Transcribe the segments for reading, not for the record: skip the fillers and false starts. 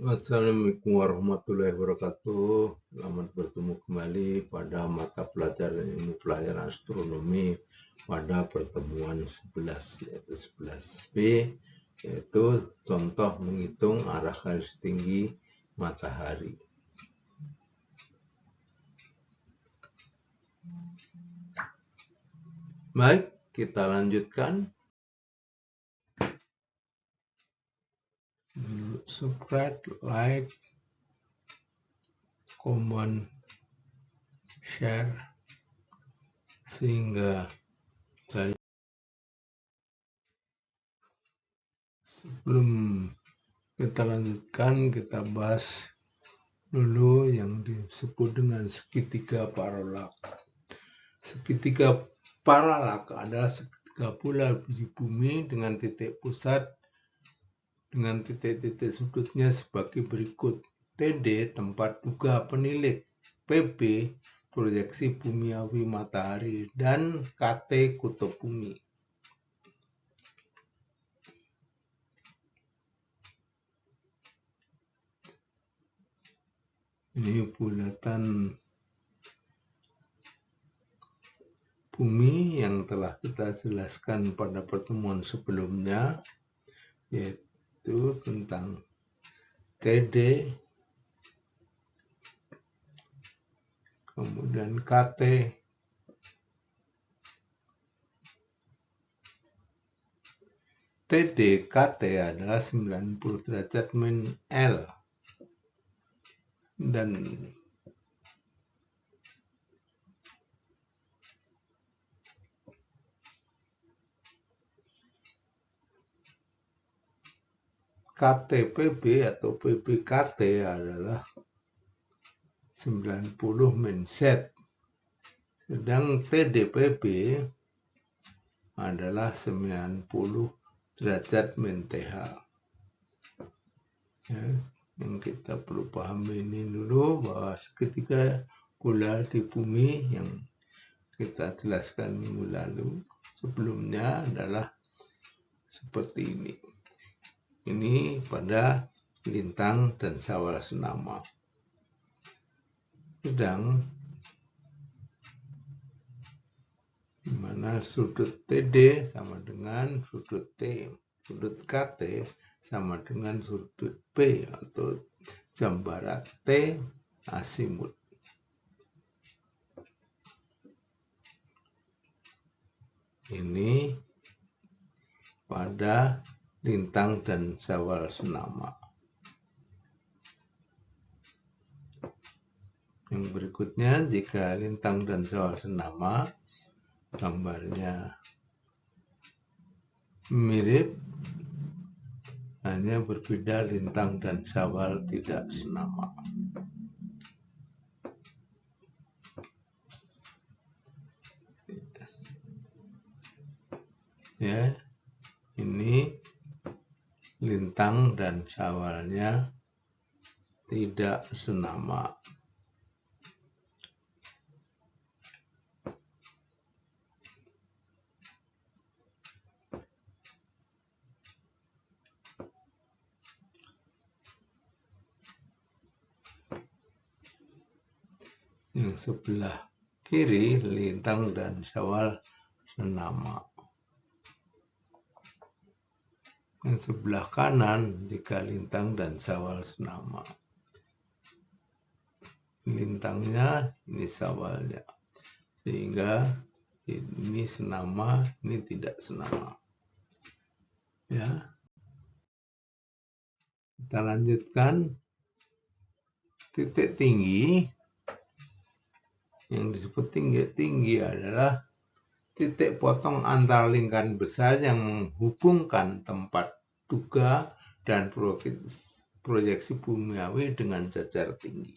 Assalamualaikum warahmatullahi wabarakatuh. Selamat bertemu kembali pada mata pelajaran ilmu pelajaran astronomi pada pertemuan 11, yaitu 11B, yaitu contoh menghitung arah garis tinggi matahari. Baik, kita lanjutkan. Subscribe, like, comment, share, sehingga saya sebelum kita lanjutkan, kita bahas dulu yang disebut dengan segitiga paralak. Segitiga paralak adalah segitiga bola di bumi dengan titik pusat dengan titik-titik sudutnya sebagai berikut. TD tempat duga penilik, PB proyeksi bumiawi matahari, dan KT kutub bumi. Ini bulatan bumi yang telah kita jelaskan pada pertemuan sebelumnya, yaitu tentang TD, kemudian KT, TD KT adalah 90 derajat min L, dan KTPB atau PBKT adalah 90 min Z, sedang TDPB adalah 90 derajat min TH. Ya, yang kita perlu pahami ini dulu, bahwa segitiga bola di bumi yang kita jelaskan minggu lalu sebelumnya adalah seperti ini. Ini pada lintang dan syawal senama. Sedang di mana sudut TD sama dengan sudut T, sudut KT sama dengan sudut P atau jam barat T asimut. Ini pada lintang dan syawal senama. Yang berikutnya, jika lintang dan syawal senama, gambarnya mirip, hanya berbeda lintang dan syawal tidak senama. Ya, ini lintang dan syawalnya tidak senama. Yang sebelah kiri lintang dan syawal senama. Yang sebelah kanan jika lintang dan syawal senama. Lintangnya, ini syawalnya. Sehingga ini senama, ini tidak senama. Ya. Kita lanjutkan. Titik tinggi yang disebut tinggi adalah titik potong antar lingkaran besar yang menghubungkan tempat duga dan proyeksi bumiawi dengan cacar tinggi.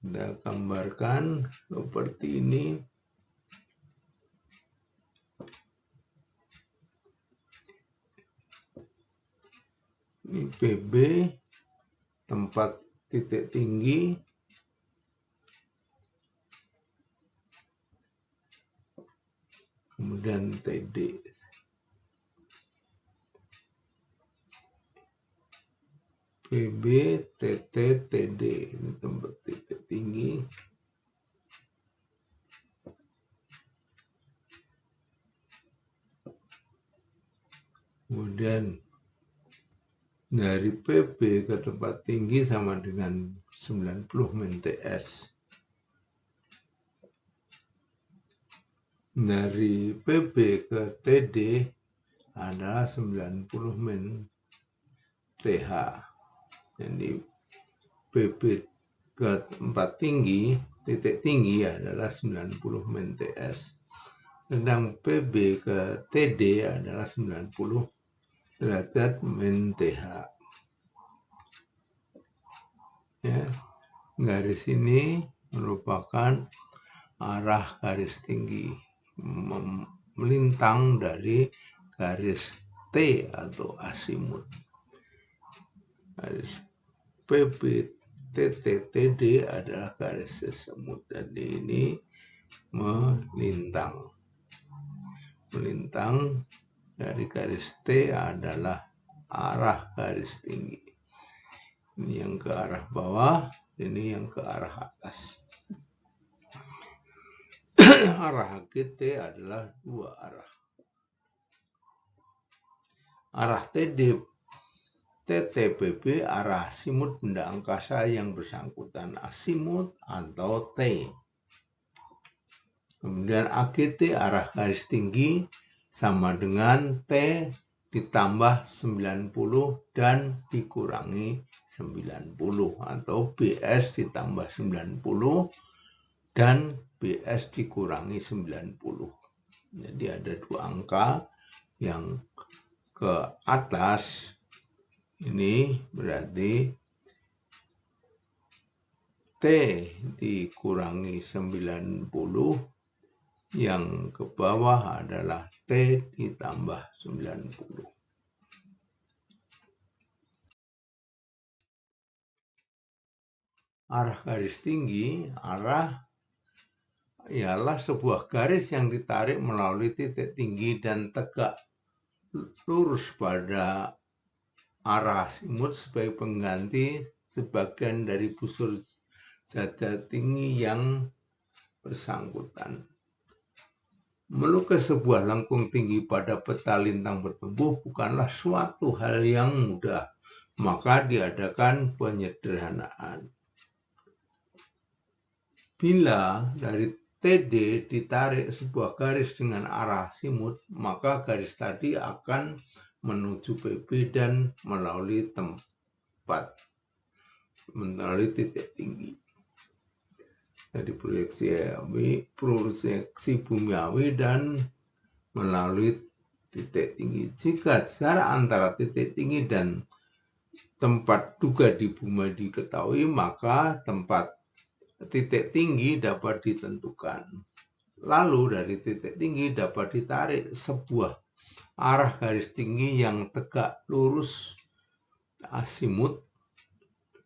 Kita gambarkan seperti ini. Ini PB, tempat titik tinggi. Kemudian TD. VB, TT, TD. Ini tempat titik tinggi. Kemudian dari PB ke tempat tinggi sama dengan 90 min TS. Dari PB ke TD adalah 90 min TH. Jadi PB ke tempat tinggi, titik tinggi adalah 90 min TS. Sedang PB ke TD adalah 90 derajat min TH. Ya, garis ini merupakan arah garis tinggi melintang dari garis T atau asimut. Garis PB TT TD adalah garis semut, jadi ini melintang dari garis T adalah arah garis tinggi. Ini yang ke arah bawah, ini yang ke arah atas. Arah HGT adalah dua arah. Arah TD TTPB arah asimut benda angkasa yang bersangkutan asimut atau T. Kemudian AGT arah garis tinggi sama dengan T ditambah 90 dan dikurangi 90 atau BS ditambah 90 dan BS dikurangi 90. Jadi ada dua angka yang ke atas ini berarti T dikurangi 90, yang ke bawah adalah T ditambah 90. Arah garis tinggi, ialah sebuah garis yang ditarik melalui titik tinggi dan tegak lurus pada arah asimut sebagai pengganti sebagian dari busur jada tinggi yang bersangkutan. Melukis sebuah lengkung tinggi pada peta lintang bertumbuh bukanlah suatu hal yang mudah, maka diadakan penyederhanaan. Bila dari TD ditarik sebuah garis dengan arah asimut, maka garis tadi akan menuju PB dan melalui titik tinggi. Jadi proyeksi bumiawi dan melalui titik tinggi. Jika jarak antara titik tinggi dan tempat duga di bumi diketahui, maka tempat titik tinggi dapat ditentukan. Lalu dari titik tinggi dapat ditarik sebuah arah garis tinggi yang tegak lurus asimut.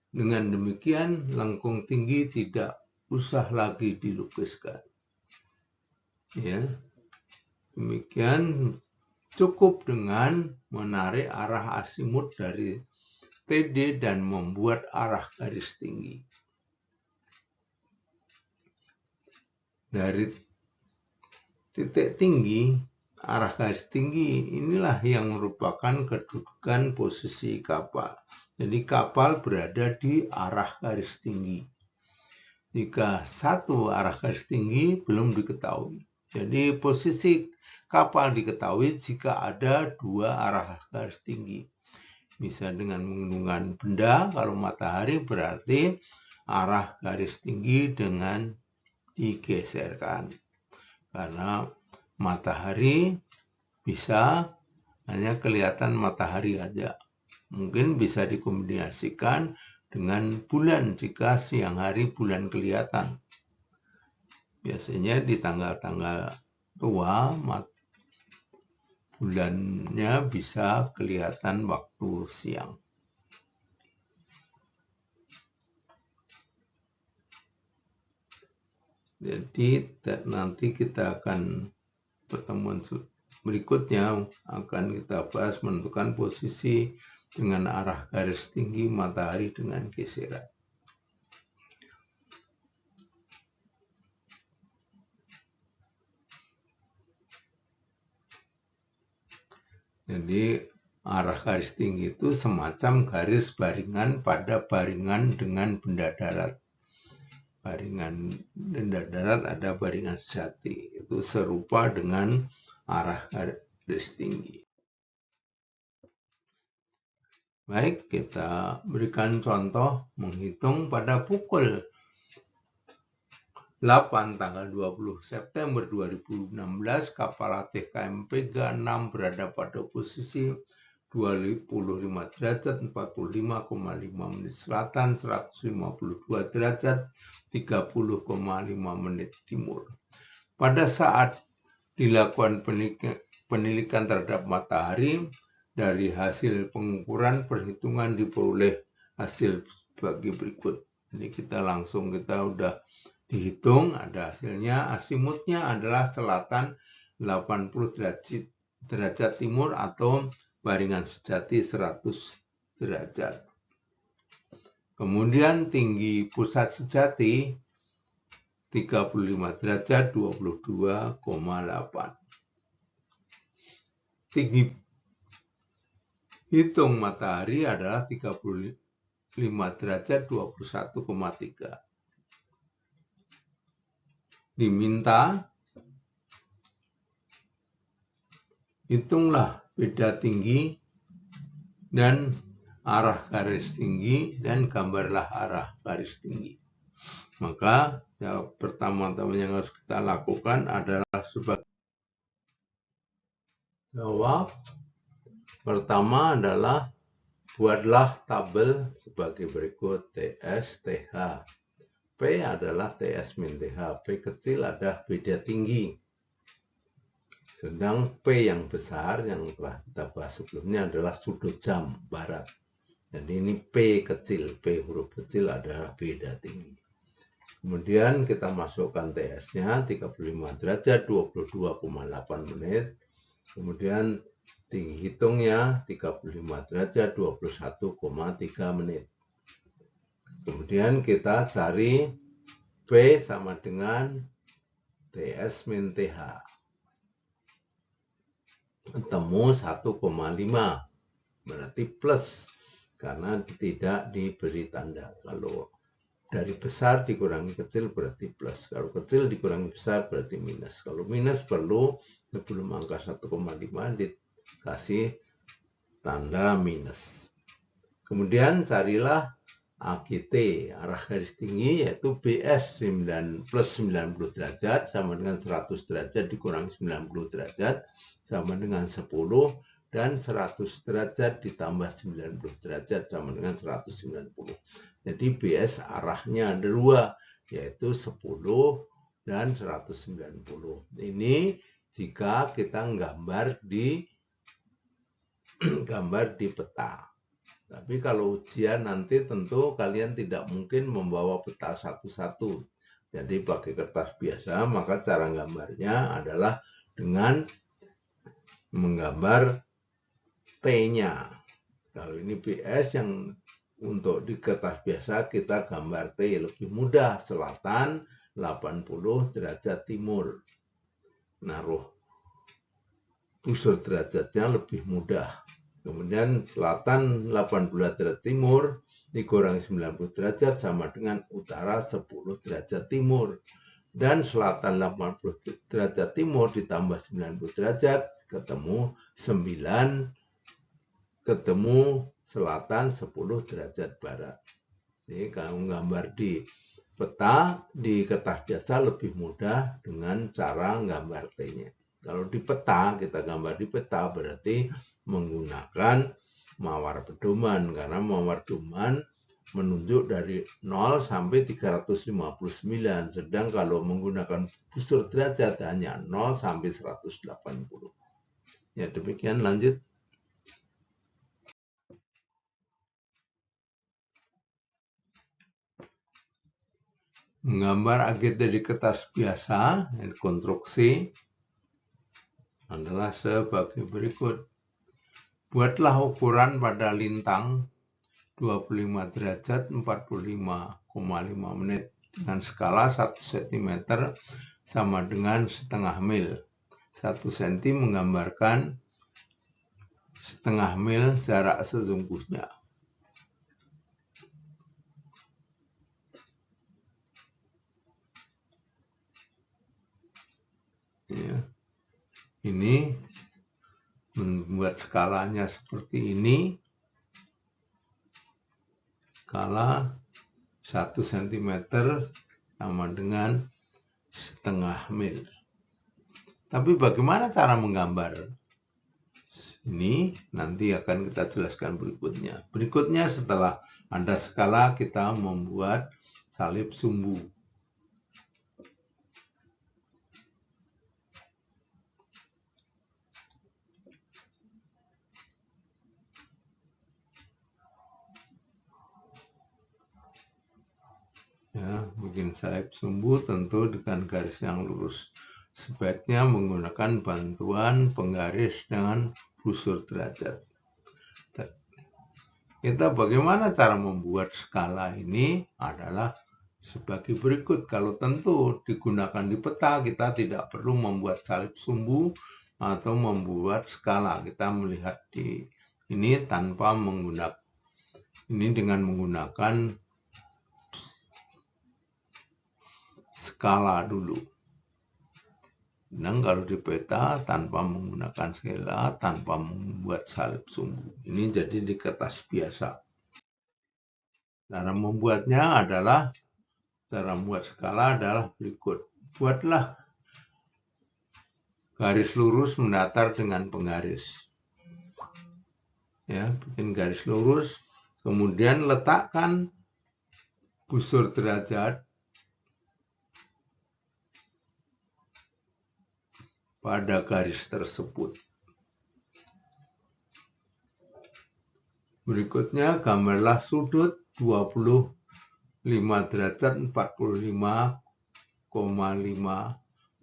Dengan demikian, lengkung tinggi tidak usah lagi dilukiskan. Ya, demikian cukup dengan menarik arah asimut dari TD dan membuat arah garis tinggi. Dari titik tinggi, arah garis tinggi inilah yang merupakan kedudukan posisi kapal. Jadi kapal berada di arah garis tinggi. Jika satu arah garis tinggi belum diketahui. Jadi posisi kapal diketahui jika ada dua arah garis tinggi. Bisa dengan menggunakan benda, kalau matahari berarti arah garis tinggi dengan digeserkan. Karena matahari bisa hanya kelihatan matahari aja. Mungkin bisa dikombinasikan dengan bulan jika siang hari bulan kelihatan. Biasanya di tanggal-tanggal tua bulannya bisa kelihatan waktu siang. Jadi nanti kita akan pertemuan berikutnya akan kita bahas menentukan posisi dengan arah garis tinggi matahari dengan geseran. Jadi arah garis tinggi itu semacam garis baringan pada baringan dengan benda darat. Baringan benda darat ada baringan sejati. Itu serupa dengan arah garis tinggi. Baik, kita berikan contoh menghitung pada pukul 8 tanggal 20 September 2016 kapal latih KMP Ga-6 berada pada posisi 25 derajat 45,5 menit selatan, 152 derajat 30,5 menit timur. Pada saat dilakukan penelitian terhadap matahari, dari hasil pengukuran perhitungan diperoleh hasil sebagai berikut. Ini kita udah dihitung, ada hasilnya. Asimutnya adalah selatan 80 derajat timur atau baringan sejati 100 derajat. Kemudian tinggi pusat sejati 35 derajat 22,8. Tinggi hitung matahari adalah 35 derajat 21,3. Diminta hitunglah beda tinggi dan arah garis tinggi dan gambarlah arah garis tinggi. Maka jawab pertama-tama yang harus kita lakukan adalah sebagai jawab pertama adalah buatlah tabel sebagai berikut. TS, TH. P adalah TS min TH. P kecil adalah beda tinggi. Sedang P yang besar yang telah kita bahas sebelumnya adalah sudut jam barat. Jadi ini P kecil. P huruf kecil adalah beda tinggi. Kemudian kita masukkan TS-nya 35 derajat 22,8 menit. Kemudian tinggi hitungnya 35 derajat 21,3 menit. Kemudian kita cari P sama dengan TS min TH. Ketemu 1,5. Berarti plus. Karena tidak diberi tanda. Kalau dari besar dikurangi kecil berarti plus. Kalau kecil dikurangi besar berarti minus. Kalau minus perlu sebelum angka 1,5 dikasih tanda minus. Kemudian carilah AGT, arah garis tinggi, yaitu BS plus 90 derajat sama dengan 100 derajat dikurangi 90 derajat sama dengan 10, dan 100 derajat ditambah 90 derajat sama dengan 190. Jadi BS arahnya ada dua, yaitu 10 dan 190. Ini jika kita gambar di peta. Tapi kalau ujian nanti tentu kalian tidak mungkin membawa peta satu-satu. Jadi pakai kertas biasa, maka cara gambarnya adalah dengan menggambar T-nya. Kalau ini BS yang untuk di kertas biasa kita gambar T lebih mudah. Selatan 80 derajat timur. Naruh busur derajatnya lebih mudah. Kemudian selatan 80 derajat timur dikurangi 90 derajat sama dengan utara 10 derajat timur. Dan selatan 80 derajat timur ditambah 90 derajat ketemu 9, ketemu selatan 10 derajat barat. Ini kalau gambar di peta, di kertas biasa lebih mudah dengan cara gambar T-nya. Kalau di peta, kita gambar di peta berarti menggunakan mawar pedoman. Karena mawar pedoman menunjuk dari 0 sampai 359. Sedang kalau menggunakan busur derajat hanya 0 sampai 180. Ya demikian, lanjut. Menggambar AGT di kertas biasa, konstruksi adalah sebagai berikut. Buatlah ukuran pada lintang 25 derajat 45,5 menit dengan skala 1 cm sama dengan setengah mil. 1 cm menggambarkan setengah mil jarak sesungguhnya. Ya. Ini membuat skalanya seperti ini. Skala 1 cm sama dengan setengah mil. Tapi bagaimana cara menggambar? Ini nanti akan kita jelaskan berikutnya. Berikutnya setelah ada skala, kita membuat salib sumbu. Ya, bikin salib sumbu tentu dengan garis yang lurus. Sebaiknya menggunakan bantuan penggaris dengan busur derajat. Kita bagaimana cara membuat skala ini adalah sebagai berikut. Kalau tentu digunakan di peta, kita tidak perlu membuat salib sumbu atau membuat skala. Kita melihat di ini tanpa menggunakan ini dengan menggunakan skala dulu. Dan kalau di peta tanpa menggunakan skala, tanpa membuat salib sumbu. Ini jadi di kertas biasa. Cara membuatnya adalah, cara membuat skala adalah berikut. Buatlah garis lurus mendatar dengan penggaris. Ya, bikin garis lurus, kemudian letakkan busur derajat pada garis tersebut. Berikutnya, gambarlah sudut 25 derajat 45,5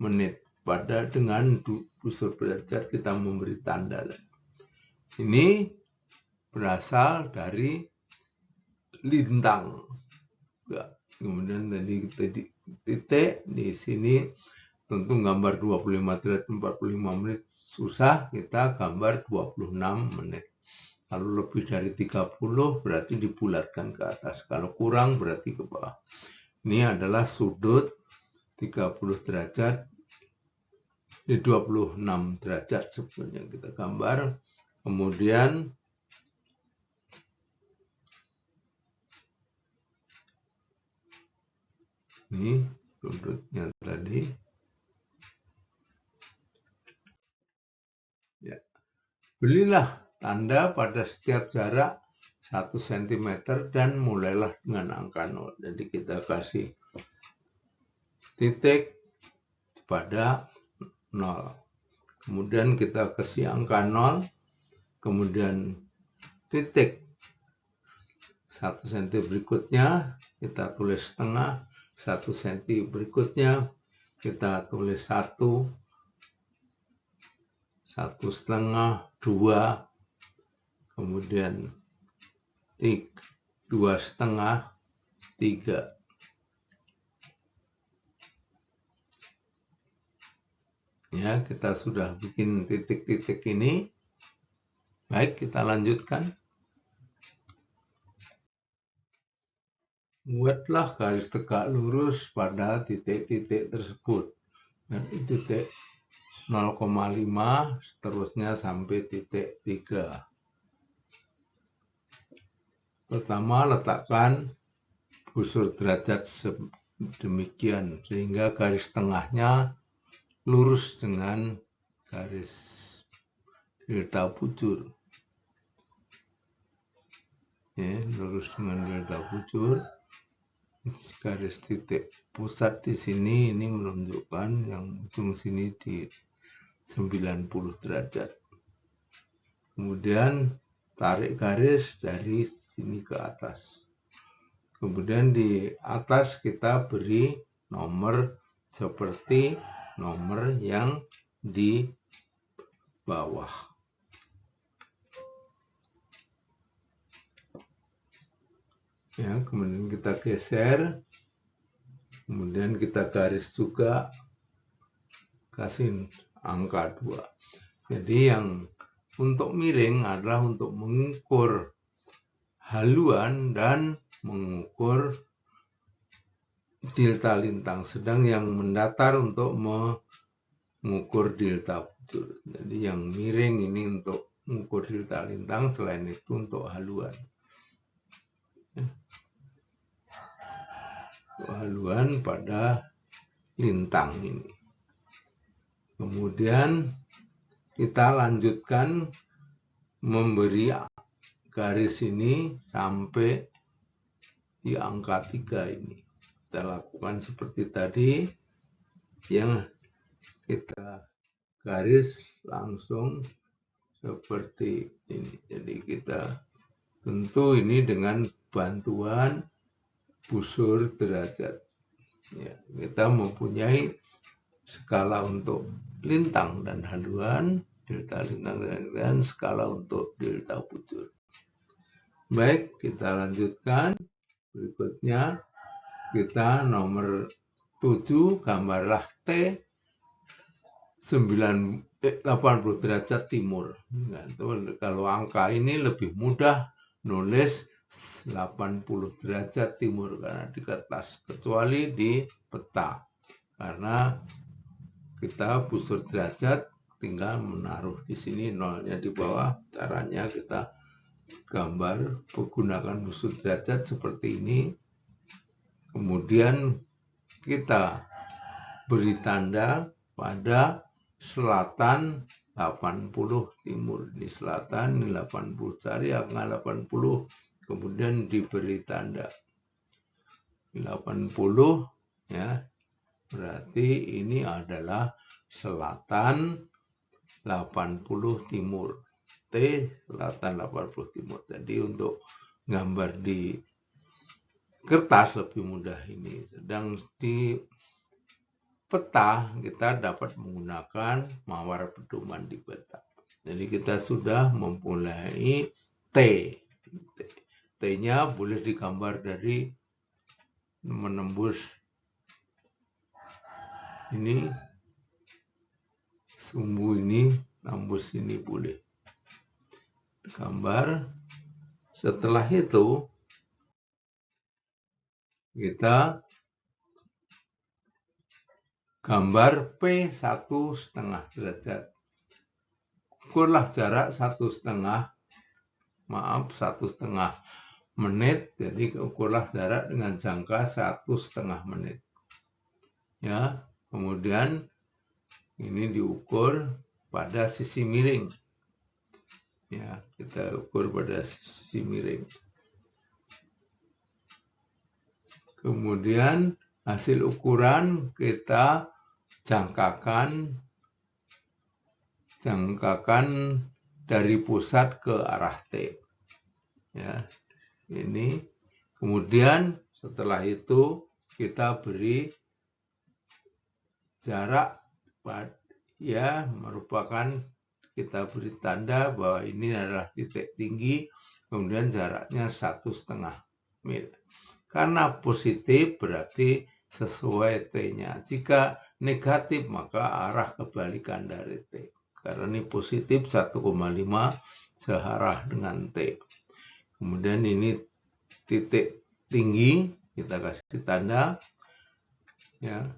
menit. Pada dengan busur derajat kita memberi tanda. Ini berasal dari lintang. Kemudian dari titik di sini. Tentu gambar 25 derajat 45 menit susah, kita gambar 26 menit. Kalau lebih dari 30 berarti dibulatkan ke atas. Kalau kurang berarti ke bawah. Ini adalah sudut 30 derajat, di 26 derajat sebenarnya kita gambar. Kemudian ini sudutnya tadi. Ya. Belilah tanda pada setiap jarak 1 cm dan mulailah dengan angka 0. Jadi kita kasih titik pada 0. Kemudian kita kasih angka 0. Kemudian titik 1 cm berikutnya kita tulis setengah. 1 cm berikutnya kita tulis 1. 1,5, 2, kemudian 2,5, 3. Ya, kita sudah bikin titik-titik ini. Baik, kita lanjutkan. Buatlah garis tegak lurus pada titik-titik tersebut. Dan titik 0,5 seterusnya sampai titik 3. Pertama, letakkan busur derajat demikian sehingga garis tengahnya lurus dengan garis delta bujur. Ya, lurus dengan delta bujur. Garis titik pusat di sini ini menunjukkan yang ujung sini di 90 derajat. Kemudian tarik garis dari sini ke atas. Kemudian di atas kita beri nomor seperti nomor yang di bawah. Ya, kemudian kita geser, kemudian kita garis juga, kasih angka 2. Jadi yang untuk miring adalah untuk mengukur haluan dan mengukur delta lintang, sedang yang mendatar untuk mengukur delta bujur. Jadi yang miring ini untuk mengukur delta lintang, selain itu untuk haluan. Haluan pada lintang ini. Kemudian kita lanjutkan memberi garis ini sampai di angka 3 ini. Kita lakukan seperti tadi, yang kita garis langsung seperti ini. Jadi kita tentu ini dengan bantuan busur derajat. Ya, kita mempunyai skala untuk lintang dan haluan, delta lintang dan haluan, skala untuk delta bujur. Baik, kita lanjutkan. Berikutnya kita nomor 7, gambarlah T 80 derajat timur. Nah, kalau angka ini lebih mudah nulis 80 derajat timur karena di kertas, kecuali di peta. Karena kita busur derajat tinggal menaruh di sini nolnya di bawah. Caranya kita gambar menggunakan busur derajat seperti ini. Kemudian kita beri tanda pada selatan 80 timur. Di selatan ini 80, cari angka 80, kemudian diberi tanda 80 ya. Berarti ini adalah selatan 80 timur. T selatan 80 timur. Jadi untuk gambar di kertas lebih mudah ini. Sedang di peta kita dapat menggunakan mawar pedoman di peta. Jadi kita sudah memulai T. T-nya boleh digambar dari menembus ini, sumbu ini, nembus ini boleh. Gambar. Setelah itu kita gambar P 1,5 derajat. Ukurlah jarak 1,5 menit. Jadi ukurlah jarak dengan jangka 1,5 menit. Ya, kemudian ini diukur pada sisi miring. Ya, kita ukur pada sisi miring. Kemudian hasil ukuran kita jangkakan dari pusat ke arah T. Ya, ini. Kemudian setelah itu kita beri jarak, ya, merupakan kita beri tanda bahwa ini adalah titik tinggi, kemudian jaraknya 1,5 mil. Karena positif berarti sesuai T-nya. Jika negatif maka arah kebalikan dari T. Karena ini positif 1,5 searah dengan T. Kemudian ini titik tinggi, kita kasih tanda. Ya.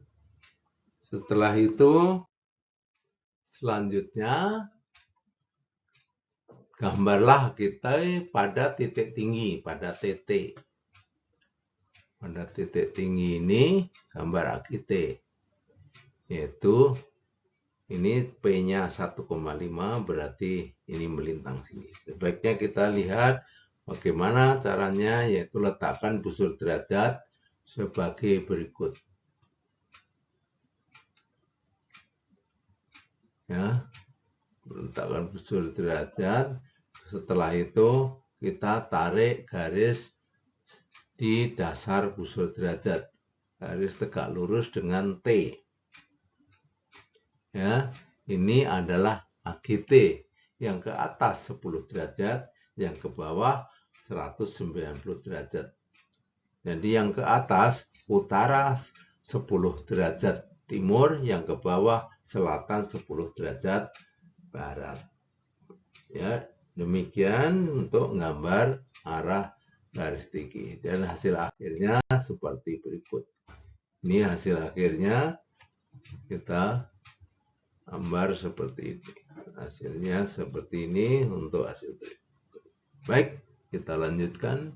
Setelah itu selanjutnya gambarlah kita pada titik tinggi, pada TT. Pada titik tinggi ini gambar AGT, yaitu ini P-nya 1,5 berarti ini melintang sini. Sebaiknya kita lihat bagaimana caranya, yaitu letakkan busur derajat sebagai berikut. Ya, letakkan busur derajat. Setelah itu kita tarik garis di dasar busur derajat, garis tegak lurus dengan T. Ya, ini adalah AGT, yang ke atas 10 derajat, yang ke bawah 190 derajat. Jadi yang ke atas utara 10 derajat timur, yang ke bawah selatan 10 derajat barat. Ya, demikian untuk gambar arah garis tinggi. Dan hasil akhirnya seperti berikut. Ini hasil akhirnya, kita gambar seperti ini. Hasilnya seperti ini untuk hasil berikut. Baik, kita lanjutkan.